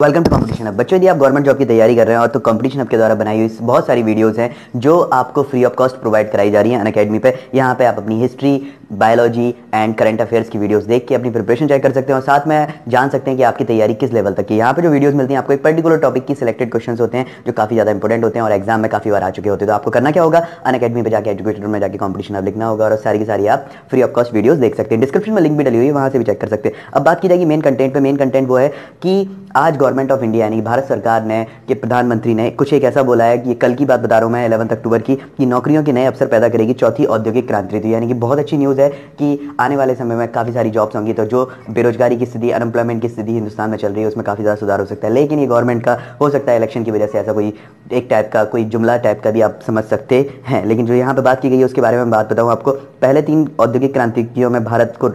Welcome to competition hub. बच्चों, यदि आप गवर्नमेंट जॉब की तैयारी कर रहे हैं और तो कंपटीशन हब के द्वारा बनाई हुई बहुत सारी वीडियोस हैं जो आपको फ्री ऑफ कॉस्ट प्रोवाइड कराई जा रही हैं अनअकैडमी पे। यहाँ पे आप अपनी history, biology and current affairs की वीडियोस देख के अपनी प्रिपरेशन चेक कर सकते हैं और साथ में जान सकते हैं कि आपकी तैयारी किस लेवल तक की। यहाँ पे जो वीडियोस मिलती हैं आपको एक पर्टिकुलर टॉपिक की सिलेक्टेड क्वेश्चन होते हैं जो काफी ज्यादा इंपॉर्टेंट होते हैं और एग्जाम में काफी बार आ चुके होते हैं। तो आपको करना क्या होगा, अनअकैडमी पे जाकर एजुकेटेड में जाकर कंपटीशन हब लिखना होगा और सारी की सारी आप फ्री ऑफ कॉस्ट वीडियोस देख सकते हैं। डिस्क्रिप्शन में लिंक भी डली हुई है, वहां से भी चेक कर सकते हैं। अब बात की जाएगी मेन कंटेंट पे। मेन कंटेंट वो है कि आज गवर्नमेंट ऑफ इंडिया यानी भारत सरकार ने कि प्रधानमंत्री ने कुछ एक ऐसा बोला है कि कल की बात बता रहा हूं मैं 11 अक्टूबर की, कि नौकरियों के नए अवसर पैदा करेगी चौथी औद्योगिक क्रांति। तो यानी कि बहुत अच्छी न्यूज़ है कि आने वाले समय में काफ़ी सारी जॉब्स होंगी। तो जो बेरोजगारी की स्थिति, अनएम्प्लॉयमेंट की स्थिति हिंदुस्तान में चल रही है उसमें काफ़ी ज़्यादा सुधार हो सकता है। लेकिन ये गवर्नमेंट का हो सकता है इलेक्शन की वजह से ऐसा कोई एक टाइप का कोई जुमला टाइप का भी आप समझ सकते हैं। लेकिन जो यहाँ पर बात की गई है उसके बारे में बात बताऊँ आपको। पहले 3 औद्योगिक क्रांतियों में भारत को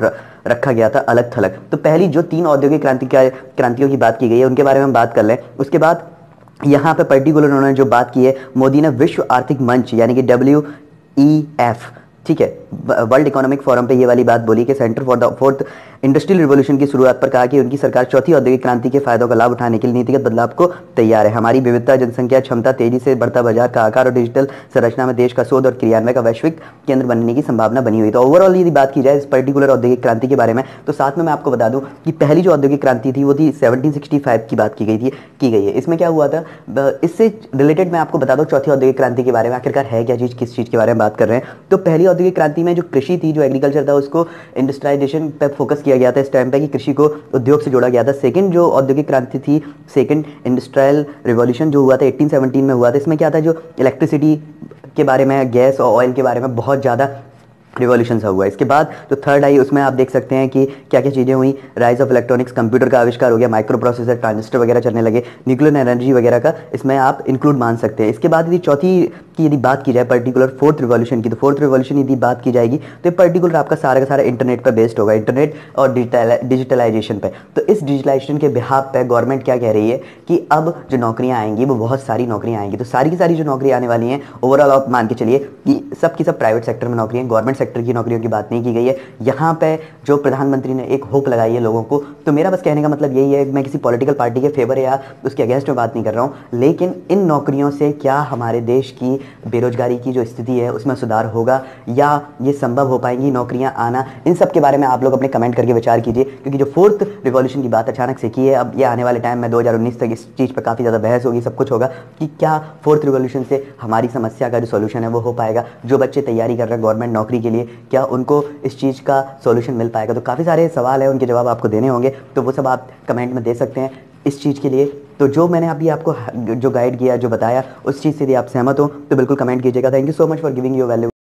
रखा गया था अलग थलग। तो पहली जो 3 औद्योगिक क्रांतियों की बात की गई है उनके बारे में हम बात कर लें। उसके बाद यहाँ पे पर्टिकुलर उन्होंने जो बात की है, मोदी ने विश्व आर्थिक मंच यानी कि WEF, ठीक है, वर्ल्ड इकोनॉमिक फोरम पे ये वाली बात बोली कि centre for the fourth industrial revolution की शुरुआत पर कहा कि उनकी सरकार चौथी औद्योगिक क्रांति के फायदों का लाभ उठाने के लिए नीतिगत बदलाव को तैयार है। हमारी विविधता, जनसंख्या, क्षमता, तेजी से बढ़ता बाजार का आकार और डिजिटल संरचना में देश का शोध और क्रियान्वयन का वैश्विक केंद्र बनने की संभावना बनी हुई। तो ओवरऑल यदि बात की जाए इस पर्टिकुलर औद्योगिक क्रांति के बारे में, तो साथ में मैं आपको बता दूं कि पहली जो औद्योगिक क्रांति थी वो थी 1765 की बात की गई है। इसमें क्या हुआ था, इससे रिलेटेड मैं आपको बता दूं चौथी औद्योगिक क्रांति के बारे में आखिरकार है क्या चीज, किस चीज के बारे में बात कर रहे हैं। तो पहली औद्योगिक क्रांति में जो कृषि थी, जो एग्रीकल्चर था, उसको इंडस्ट्रियलाइजेशन पे फोकस किया गया था इस टाइम पे, कि कृषि को उद्योग से जोड़ा गया था। सेकंड जो औद्योगिक क्रांति थी, सेकंड इंडस्ट्रियल रिवॉल्यूशन जो हुआ था 1817 में हुआ था, इसमें क्या था, जो इलेक्ट्रिसिटी के बारे में, गैस और ऑयल के बारे में बहुत ज़्यादा रिवॉल्यूशन सा हुआ। इसके बाद जो थर्ड आई उसमें आप देख सकते हैं कि क्या क्या चीज़ें हुई। राइज ऑफ इलेक्ट्रॉनिक्स, कंप्यूटर का आविष्कार हो गया, माइक्रो प्रोसेसर, ट्रांजिस्टर वगैरह चलने लगे, न्यूक्लियर एनर्जी वगैरह का इसमें आप इंक्लूड मान सकते हैं। इसके बाद यदि चौथी की यदि बात की जाए पर्टिकुलर फोर्थ रिवॉल्यूशन की, तो फोर्थ रिवॉल्यूशन यदि बात की जाएगी तो पर्टिकुलर आपका सारा का सारा इंटरनेट पर बेस्ड होगा, इंटरनेट और डिजिटलाइजेशन पे। तो इस डिजिटलाइजेशन के बिहाफ पे गवर्नमेंट क्या कह रही है कि अब जो नौकरियां आएंगी वो बहुत सारी नौकरियां आएंगी। तो सारी की सारी जो नौकरियां आने वाली हैं ओवरऑल आप मान के चलिए कि सब की सब प्राइवेट सेक्टर में नौकरियां, गवर्नमेंट सेक्टर की नौकरियों की बात नहीं की गई है। यहाँ पे जो प्रधानमंत्री ने एक होप लगाई है लोगों को, तो मेरा बस कहने का मतलब यही है, मैं किसी पॉलिटिकल पार्टी के फेवर या उसके अगेंस्ट में बात नहीं कर रहा हूँ, लेकिन इन नौकरियों से क्या हमारे देश की बेरोजगारी की जो स्थिति है उसमें सुधार होगा या ये संभव हो पाएंगी नौकरियां आना, इन सब के बारे में आप लोग अपने कमेंट करके विचार कीजिए। क्योंकि जो फोर्थ रिवॉल्यूशन की बात अचानक से की है, अब ये आने वाले टाइम में 2019 तक इस चीज़ पर काफ़ी ज़्यादा बहस होगी, सब कुछ होगा कि क्या फोर्थ रिवॉल्यूशन से हमारी समस्या का जो सोल्यूशन है वो हो पाएगा। जो बच्चे तैयारी कर रहे हैं गवर्नमेंट नौकरी के लिए, क्या उनको इस चीज़ का सॉल्यूशन मिल पाएगा। तो काफ़ी सारे सवाल हैं, उनके जवाब आपको देने होंगे, तो वो सब आप कमेंट में दे सकते हैं इस चीज़ के लिए। तो जो मैंने अभी आपको जो गाइड किया, जो बताया, उस चीज़ से यदि आप सहमत हो तो बिल्कुल कमेंट कीजिएगा। Thank you so much for giving your value.